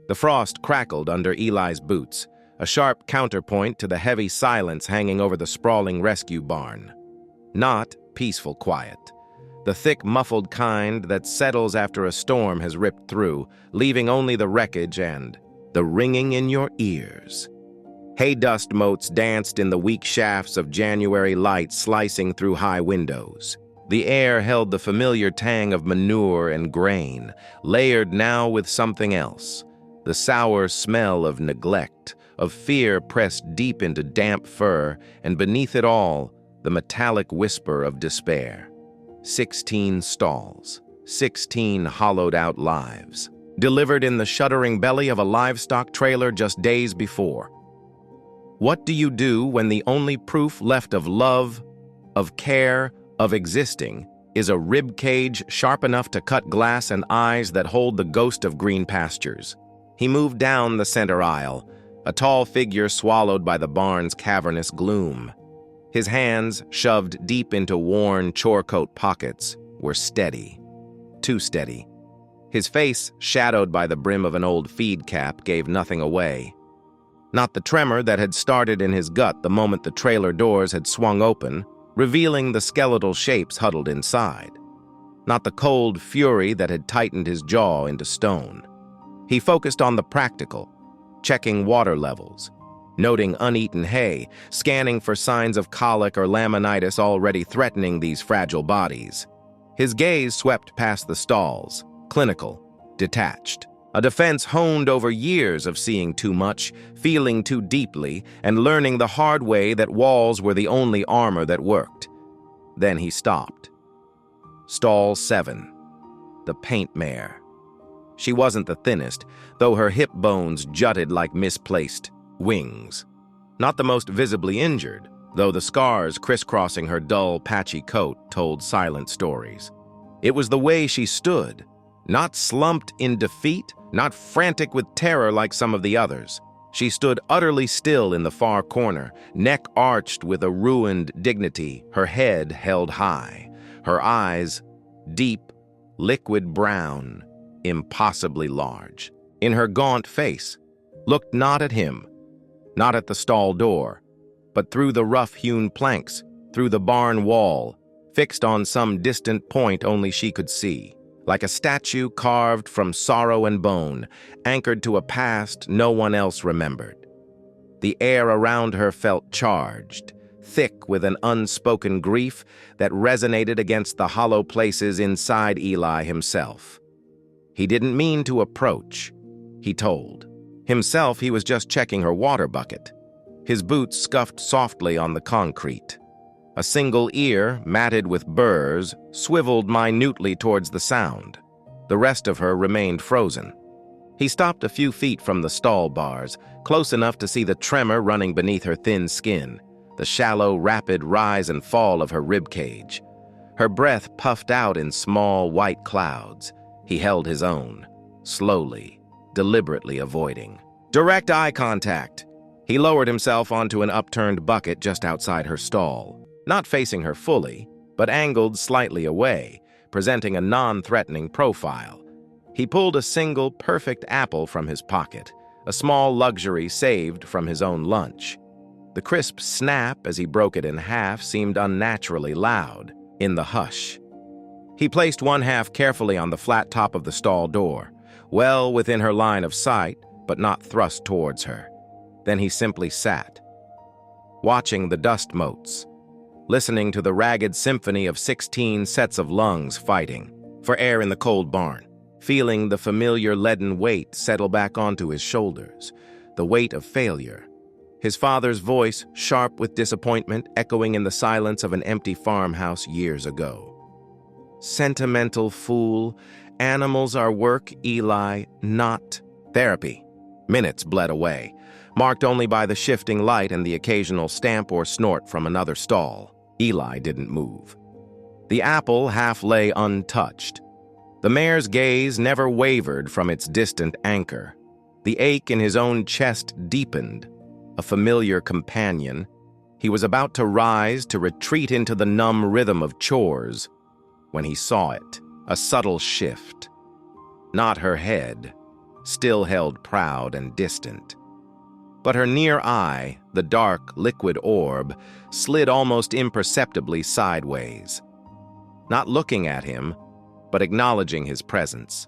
The frost crackled under Eli's boots, a sharp counterpoint to the heavy silence hanging over the sprawling rescue barn. Not peaceful quiet. The thick, muffled kind that settles after a storm has ripped through, leaving only the wreckage and the ringing in your ears. Hay dust motes danced in the weak shafts of January light slicing through high windows. The air held the familiar tang of manure and grain, layered now with something else. The sour smell of neglect, of fear pressed deep into damp fur, and beneath it all, the metallic whisper of despair. 16 stalls, 16 hollowed-out lives, delivered in the shuddering belly of a livestock trailer just days before. What do you do when the only proof left of love, of care, of existing, is a rib cage sharp enough to cut glass and eyes that hold the ghost of green pastures? He moved down the center aisle, a tall figure swallowed by the barn's cavernous gloom. His hands, shoved deep into worn chore coat pockets, were steady. Too steady. His face, shadowed by the brim of an old feed cap, gave nothing away. Not the tremor that had started in his gut the moment the trailer doors had swung open, revealing the skeletal shapes huddled inside. Not the cold fury that had tightened his jaw into stone. He focused on the practical, checking water levels, noting uneaten hay, scanning for signs of colic or laminitis already threatening these fragile bodies. His gaze swept past the stalls, clinical, detached. A defense honed over years of seeing too much, feeling too deeply, and learning the hard way that walls were the only armor that worked. Then he stopped. Stall 7. The paint mare. She wasn't the thinnest, though her hip bones jutted like misplaced wings. Not the most visibly injured, though the scars crisscrossing her dull, patchy coat told silent stories. It was the way she stood, not slumped in defeat, not frantic with terror like some of the others. She stood utterly still in the far corner, neck arched with a ruined dignity, her head held high, her eyes deep, liquid brown, impossibly large. In her gaunt face, looked not at him, not at the stall door, but through the rough-hewn planks, through the barn wall, fixed on some distant point only she could see, like a statue carved from sorrow and bone, anchored to a past no one else remembered. The air around her felt charged, thick with an unspoken grief that resonated against the hollow places inside Eli himself. He didn't mean to approach, he told. Himself, he was just checking her water bucket. His boots scuffed softly on the concrete. A single ear, matted with burrs, swiveled minutely towards the sound. The rest of her remained frozen. He stopped a few feet from the stall bars, close enough to see the tremor running beneath her thin skin, the shallow, rapid rise and fall of her ribcage. Her breath puffed out in small, white clouds. He held his own, slowly, deliberately avoiding. Direct eye contact. He lowered himself onto an upturned bucket just outside her stall, not facing her fully, but angled slightly away, presenting a non-threatening profile. He pulled a single, perfect apple from his pocket, a small luxury saved from his own lunch. The crisp snap as he broke it in half seemed unnaturally loud, in the hush. He placed one half carefully on the flat top of the stall door, well within her line of sight, but not thrust towards her. Then he simply sat, watching the dust motes, listening to the ragged symphony of 16 sets of lungs fighting for air in the cold barn, feeling the familiar leaden weight settle back onto his shoulders, the weight of failure. His father's voice, sharp with disappointment, echoing in the silence of an empty farmhouse years ago. Sentimental fool, animals are work, Eli, not therapy. Minutes bled away, marked only by the shifting light and the occasional stamp or snort from another stall. Eli didn't move. The apple half lay untouched. The mare's gaze never wavered from its distant anchor. The ache in his own chest deepened, a familiar companion. He was about to rise, to retreat into the numb rhythm of chores, when he saw it, a subtle shift. Not her head, still held proud and distant. But her near eye, the dark, liquid orb, slid almost imperceptibly sideways. Not looking at him, but acknowledging his presence.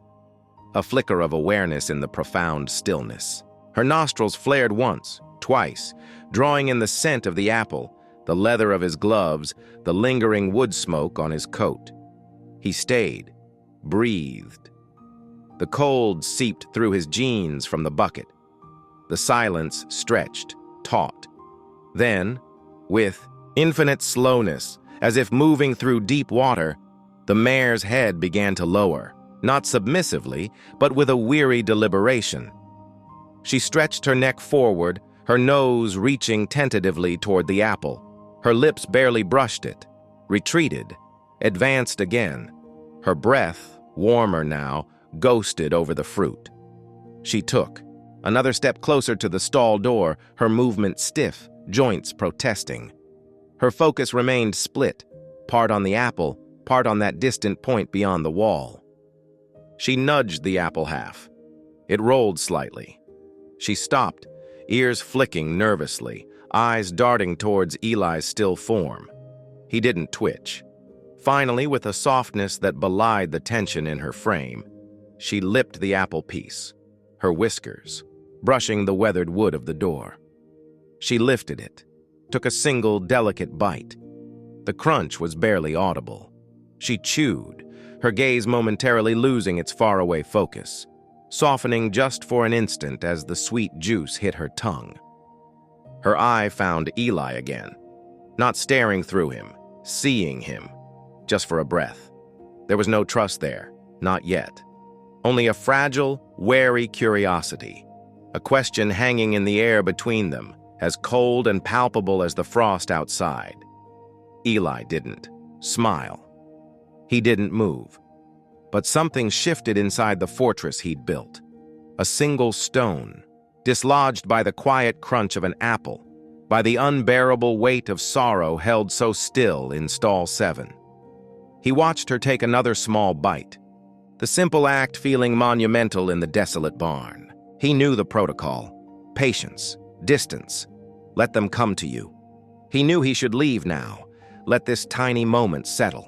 A flicker of awareness in the profound stillness. Her nostrils flared once, twice, drawing in the scent of the apple, the leather of his gloves, the lingering wood smoke on his coat. He stayed, breathed. The cold seeped through his jeans from the bucket. The silence stretched, taut. Then, with infinite slowness, as if moving through deep water, the mare's head began to lower, not submissively, but with a weary deliberation. She stretched her neck forward, her nose reaching tentatively toward the apple. Her lips barely brushed it, retreated, advanced again. Her breath, warmer now, ghosted over the fruit. She took another step closer to the stall door, her movement stiff, joints protesting. Her focus remained split, part on the apple, part on that distant point beyond the wall. She nudged the apple half. It rolled slightly. She stopped, ears flicking nervously, eyes darting towards Eli's still form. He didn't twitch. Finally, with a softness that belied the tension in her frame, she lipped the apple piece, her whiskers brushing the weathered wood of the door. She lifted it, took a single delicate bite. The crunch was barely audible. She chewed, her gaze momentarily losing its faraway focus, softening just for an instant as the sweet juice hit her tongue. Her eye found Eli again, not staring through him, seeing him, just for a breath. There was no trust there, not yet. Only a fragile, wary curiosity, a question hanging in the air between them, as cold and palpable as the frost outside. Eli didn't smile. He didn't move. But something shifted inside the fortress he'd built. A single stone, dislodged by the quiet crunch of an apple, by the unbearable weight of sorrow held so still in stall 7. He watched her take another small bite, the simple act feeling monumental in the desolate barn. He knew the protocol: patience, distance, let them come to you. He knew he should leave now, let this tiny moment settle.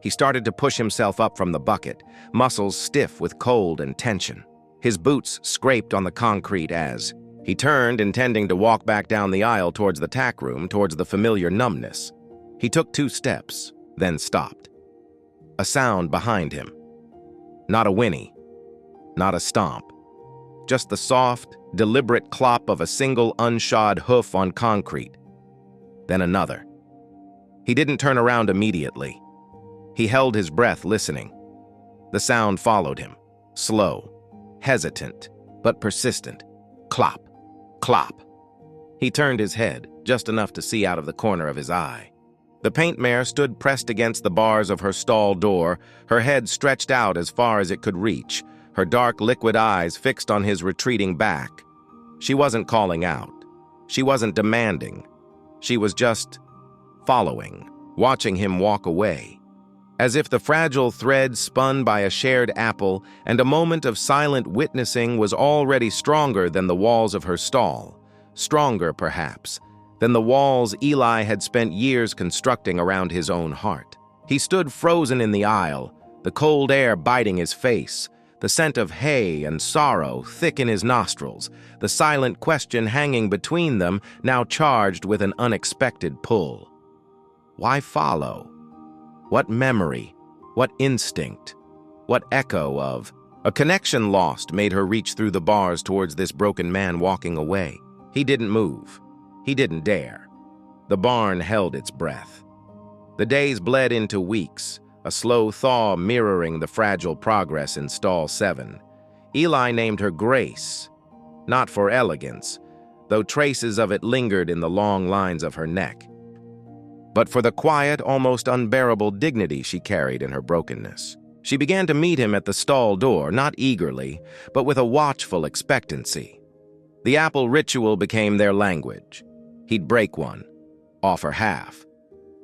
He started to push himself up from the bucket, muscles stiff with cold and tension. His boots scraped on the concrete as he turned, intending to walk back down the aisle towards the tack room, towards the familiar numbness. He took 2 steps, then stopped. A sound behind him. Not a whinny, not a stomp. Just the soft, deliberate clop of a single unshod hoof on concrete. Then another. He didn't turn around immediately. He held his breath, listening. The sound followed him, slow, hesitant, but persistent. Clop, clop. He turned his head, just enough to see out of the corner of his eye. The paint mare stood pressed against the bars of her stall door, her head stretched out as far as it could reach, her dark liquid eyes fixed on his retreating back. She wasn't calling out. She wasn't demanding. She was just following, watching him walk away. As if the fragile thread spun by a shared apple and a moment of silent witnessing was already stronger than the walls of her stall, stronger, perhaps, than the walls Eli had spent years constructing around his own heart. He stood frozen in the aisle, the cold air biting his face, the scent of hay and sorrow thick in his nostrils, the silent question hanging between them, now charged with an unexpected pull. Why follow? What memory? What instinct? What echo of? A connection lost made her reach through the bars towards this broken man walking away. He didn't move. He didn't dare. The barn held its breath. The days bled into weeks, a slow thaw mirroring the fragile progress in stall 7. Eli named her Grace, not for elegance, though traces of it lingered in the long lines of her neck, but for the quiet, almost unbearable dignity she carried in her brokenness. She began to meet him at the stall door, not eagerly, but with a watchful expectancy. The apple ritual became their language. He'd break one, offer half.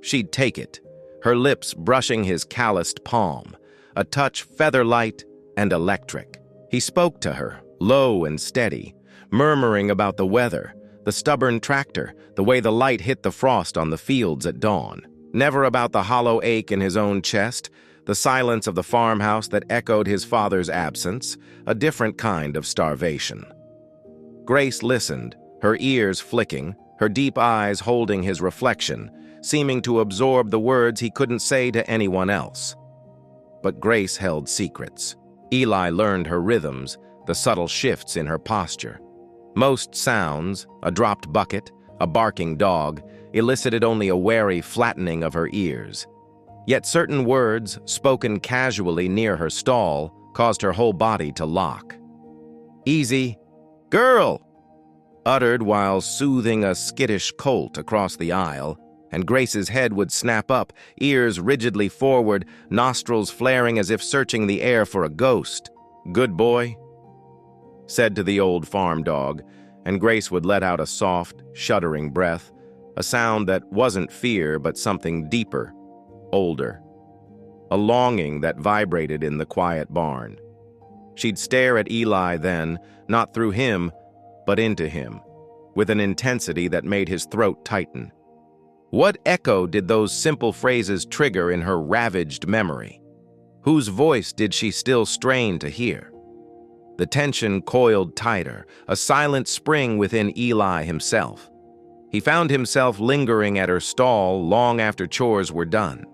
She'd take it, her lips brushing his calloused palm, a touch feather-light and electric. He spoke to her, low and steady, murmuring about the weather, the stubborn tractor, the way the light hit the frost on the fields at dawn. Never about the hollow ache in his own chest, the silence of the farmhouse that echoed his father's absence, a different kind of starvation. Grace listened, her ears flicking, her deep eyes holding his reflection, seeming to absorb the words he couldn't say to anyone else. But Grace held secrets. Eli learned her rhythms, the subtle shifts in her posture. Most sounds, a dropped bucket, a barking dog, elicited only a wary flattening of her ears. Yet certain words, spoken casually near her stall, caused her whole body to lock. "Easy, girl!" uttered while soothing a skittish colt across the aisle, and Grace's head would snap up, ears rigidly forward, nostrils flaring as if searching the air for a ghost. "Good boy," said to the old farm dog, and Grace would let out a soft, shuddering breath, a sound that wasn't fear but something deeper, older, a longing that vibrated in the quiet barn. She'd stare at Eli then, not through him, but into him, with an intensity that made his throat tighten. What echo did those simple phrases trigger in her ravaged memory? Whose voice did she still strain to hear? The tension coiled tighter, a silent spring within Eli himself. He found himself lingering at her stall long after chores were done,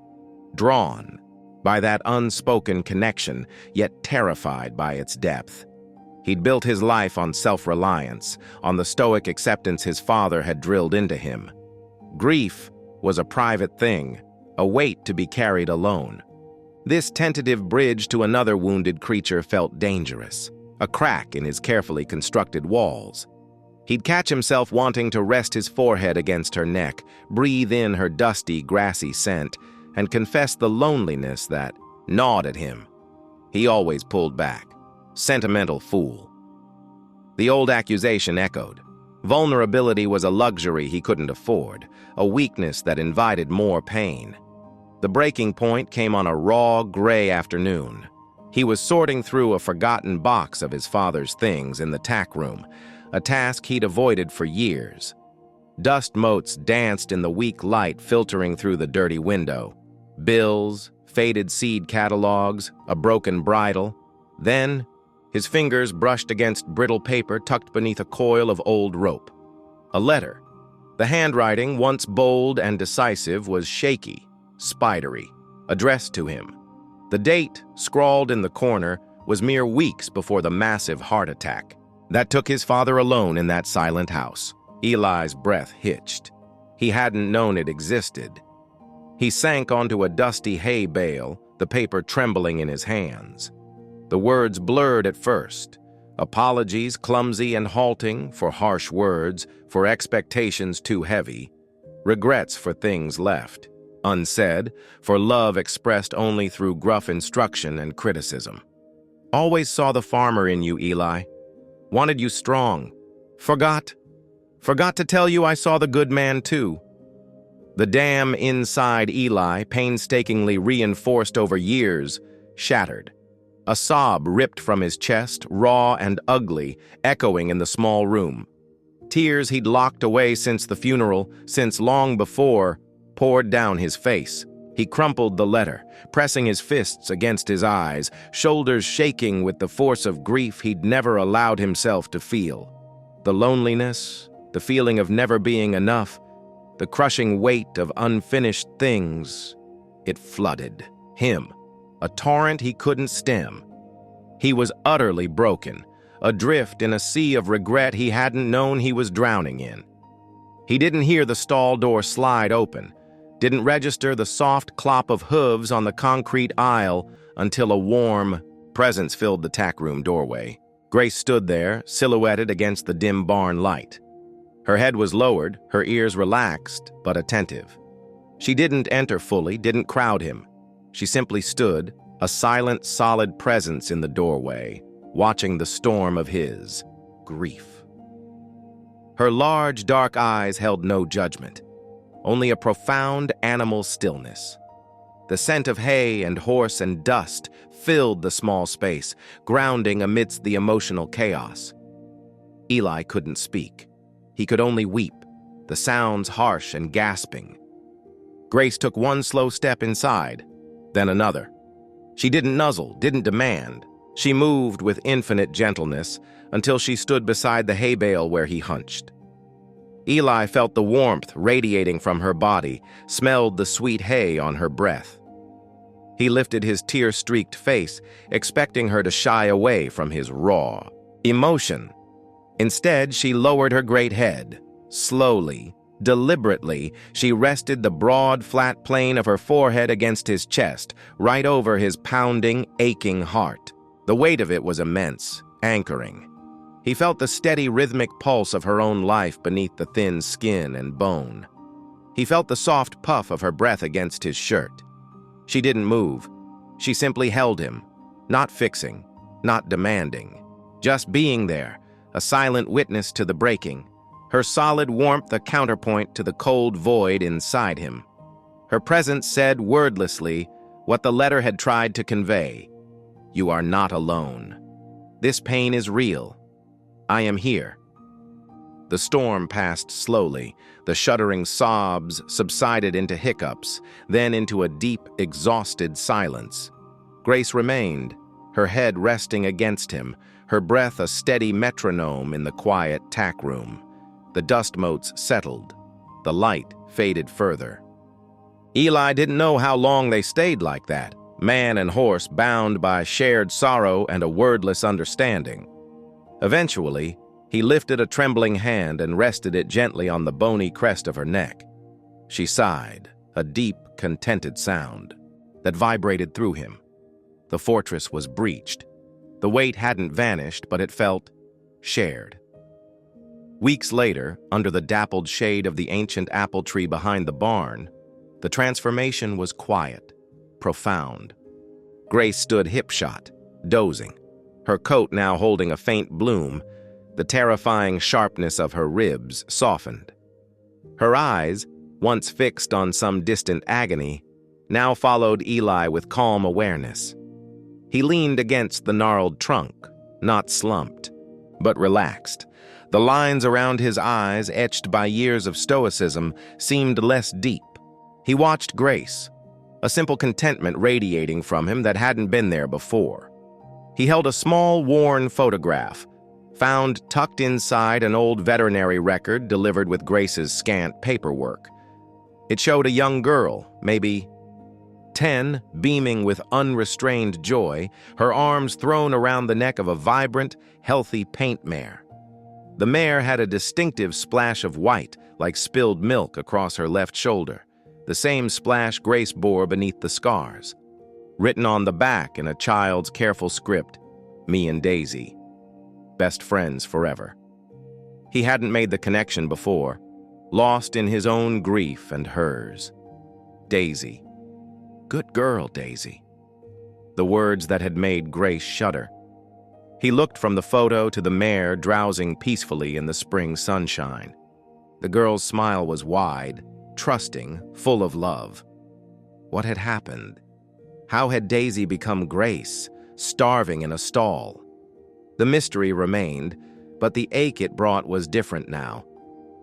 drawn by that unspoken connection, yet terrified by its depth. He'd built his life on self-reliance, on the stoic acceptance his father had drilled into him. Grief was a private thing, a weight to be carried alone. This tentative bridge to another wounded creature felt dangerous, a crack in his carefully constructed walls. He'd catch himself wanting to rest his forehead against her neck, breathe in her dusty, grassy scent, and confess the loneliness that gnawed at him. He always pulled back. Sentimental fool. The old accusation echoed. Vulnerability was a luxury he couldn't afford, a weakness that invited more pain. The breaking point came on a raw, gray afternoon. He was sorting through a forgotten box of his father's things in the tack room, a task he'd avoided for years. Dust motes danced in the weak light filtering through the dirty window. Bills, faded seed catalogs, a broken bridle. Then, his fingers brushed against brittle paper tucked beneath a coil of old rope. A letter. The handwriting, once bold and decisive, was shaky, spidery, addressed to him. The date, scrawled in the corner, was mere weeks before the massive heart attack that took his father alone in that silent house. Eli's breath hitched. He hadn't known it existed. He sank onto a dusty hay bale, the paper trembling in his hands. The words blurred at first. Apologies clumsy and halting for harsh words, for expectations too heavy. Regrets for things left unsaid, for love expressed only through gruff instruction and criticism. Always saw the farmer in you, Eli. Wanted you strong. Forgot to tell you I saw the good man too. The dam inside Eli, painstakingly reinforced over years, shattered. A sob ripped from his chest, raw and ugly, echoing in the small room. Tears he'd locked away since the funeral, since long before, poured down his face. He crumpled the letter, pressing his fists against his eyes, shoulders shaking with the force of grief he'd never allowed himself to feel. The loneliness, the feeling of never being enough, the crushing weight of unfinished things, it flooded him, a torrent he couldn't stem. He was utterly broken, adrift in a sea of regret he hadn't known he was drowning in. He didn't hear the stall door slide open, didn't register the soft clop of hooves on the concrete aisle until a warm presence filled the tack room doorway. Grace stood there, silhouetted against the dim barn light. Her head was lowered, her ears relaxed, but attentive. She didn't enter fully, didn't crowd him. She simply stood, a silent, solid presence in the doorway, watching the storm of his grief. Her large, dark eyes held no judgment, only a profound animal stillness. The scent of hay and horse and dust filled the small space, grounding amidst the emotional chaos. Eli couldn't speak. He could only weep, the sounds harsh and gasping. Grace took one slow step inside, then another. She didn't nuzzle, didn't demand. She moved with infinite gentleness until she stood beside the hay bale where he hunched. Eli felt the warmth radiating from her body, smelled the sweet hay on her breath. He lifted his tear-streaked face, expecting her to shy away from his raw emotion. Instead, she lowered her great head. Slowly, deliberately, she rested the broad, flat plane of her forehead against his chest, right over his pounding, aching heart. The weight of it was immense, anchoring. He felt the steady, rhythmic pulse of her own life beneath the thin skin and bone. He felt the soft puff of her breath against his shirt. She didn't move. She simply held him, not fixing, not demanding, just being there, a silent witness to the breaking, her solid warmth a counterpoint to the cold void inside him. Her presence said wordlessly what the letter had tried to convey. You are not alone. This pain is real. I am here. The storm passed slowly. The shuddering sobs subsided into hiccups, then into a deep, exhausted silence. Grace remained, her head resting against him, her breath a steady metronome in the quiet tack room. The dust motes settled. The light faded further. Eli didn't know how long they stayed like that, man and horse bound by shared sorrow and a wordless understanding. Eventually, he lifted a trembling hand and rested it gently on the bony crest of her neck. She sighed, a deep, contented sound that vibrated through him. The fortress was breached. The weight hadn't vanished, but it felt shared. Weeks later, under the dappled shade of the ancient apple tree behind the barn, the transformation was quiet, profound. Grace stood hip-shot, dozing, her coat now holding a faint bloom. The terrifying sharpness of her ribs softened. Her eyes, once fixed on some distant agony, now followed Eli with calm awareness. He leaned against the gnarled trunk, not slumped, but relaxed. The lines around his eyes, etched by years of stoicism, seemed less deep. He watched Grace, a simple contentment radiating from him that hadn't been there before. He held a small, worn photograph, found tucked inside an old veterinary record delivered with Grace's scant paperwork. It showed a young girl, maybe 10, beaming with unrestrained joy, her arms thrown around the neck of a vibrant, healthy paint mare. The mare had a distinctive splash of white, like spilled milk, across her left shoulder, the same splash Grace bore beneath the scars. Written on the back in a child's careful script, "Me and Daisy, best friends forever." He hadn't made the connection before, lost in his own grief and hers. Daisy. Good girl, Daisy. The words that had made Grace shudder. He looked from the photo to the mare drowsing peacefully in the spring sunshine. The girl's smile was wide, trusting, full of love. What had happened? How had Daisy become Grace, starving in a stall? The mystery remained, but the ache it brought was different now.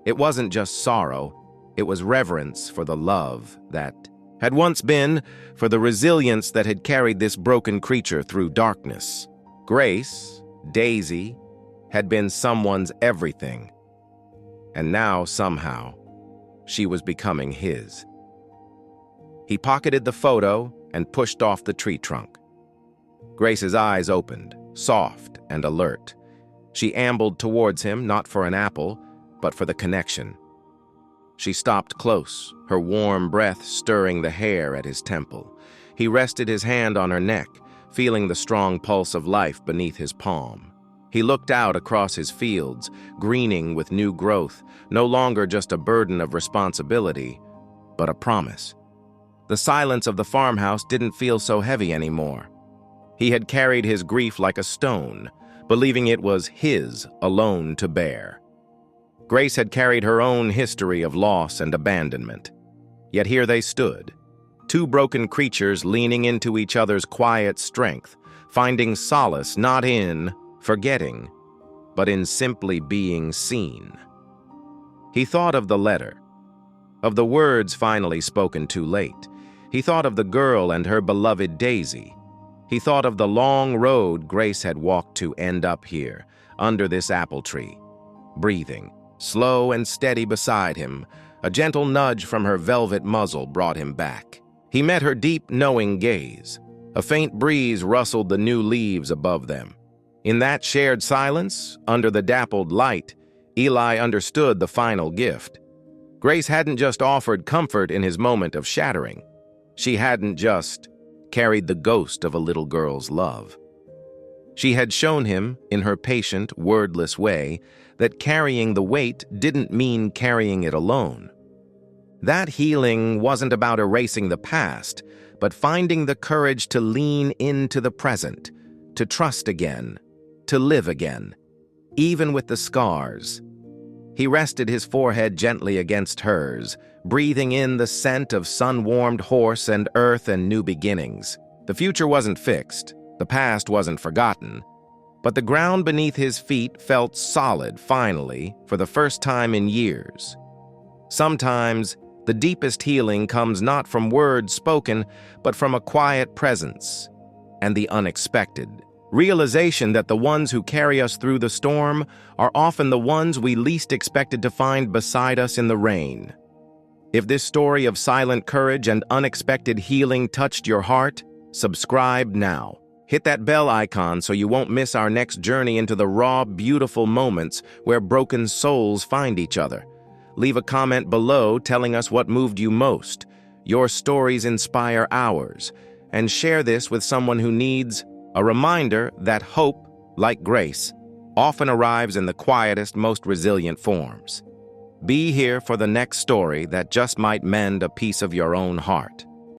It wasn't just sorrow, it was reverence for the love that had once been, for the resilience that had carried this broken creature through darkness. Grace, Daisy, had been someone's everything. And now, somehow, she was becoming his. He pocketed the photo and pushed off the tree trunk. Grace's eyes opened, soft and alert. She ambled towards him, not for an apple, but for the connection. She stopped close, her warm breath stirring the hair at his temple. He rested his hand on her neck, feeling the strong pulse of life beneath his palm. He looked out across his fields, greening with new growth, no longer just a burden of responsibility, but a promise. The silence of the farmhouse didn't feel so heavy anymore. He had carried his grief like a stone, believing it was his alone to bear. Grace had carried her own history of loss and abandonment. Yet here they stood, two broken creatures leaning into each other's quiet strength, finding solace not in forgetting, but in simply being seen. He thought of the letter, of the words finally spoken too late. He thought of the girl and her beloved Daisy. He thought of the long road Grace had walked to end up here, under this apple tree. Breathing, slow and steady beside him, a gentle nudge from her velvet muzzle brought him back. He met her deep, knowing gaze. A faint breeze rustled the new leaves above them. In that shared silence, under the dappled light, Eli understood the final gift. Grace hadn't just offered comfort in his moment of shattering. She hadn't just carried the ghost of a little girl's love. She had shown him, in her patient, wordless way, that carrying the weight didn't mean carrying it alone. That healing wasn't about erasing the past, but finding the courage to lean into the present, to trust again, to live again, even with the scars. He rested his forehead gently against hers, breathing in the scent of sun-warmed horse and earth and new beginnings. The future wasn't fixed, the past wasn't forgotten, but the ground beneath his feet felt solid, finally, for the first time in years. Sometimes, the deepest healing comes not from words spoken, but from a quiet presence and the unexpected. Realization that the ones who carry us through the storm are often the ones we least expected to find beside us in the rain. If this story of silent courage and unexpected healing touched your heart, subscribe now. Hit that bell icon so you won't miss our next journey into the raw, beautiful moments where broken souls find each other. Leave a comment below telling us what moved you most. Your stories inspire ours. And share this with someone who needs a reminder that hope, like grace, often arrives in the quietest, most resilient forms. Be here for the next story that just might mend a piece of your own heart.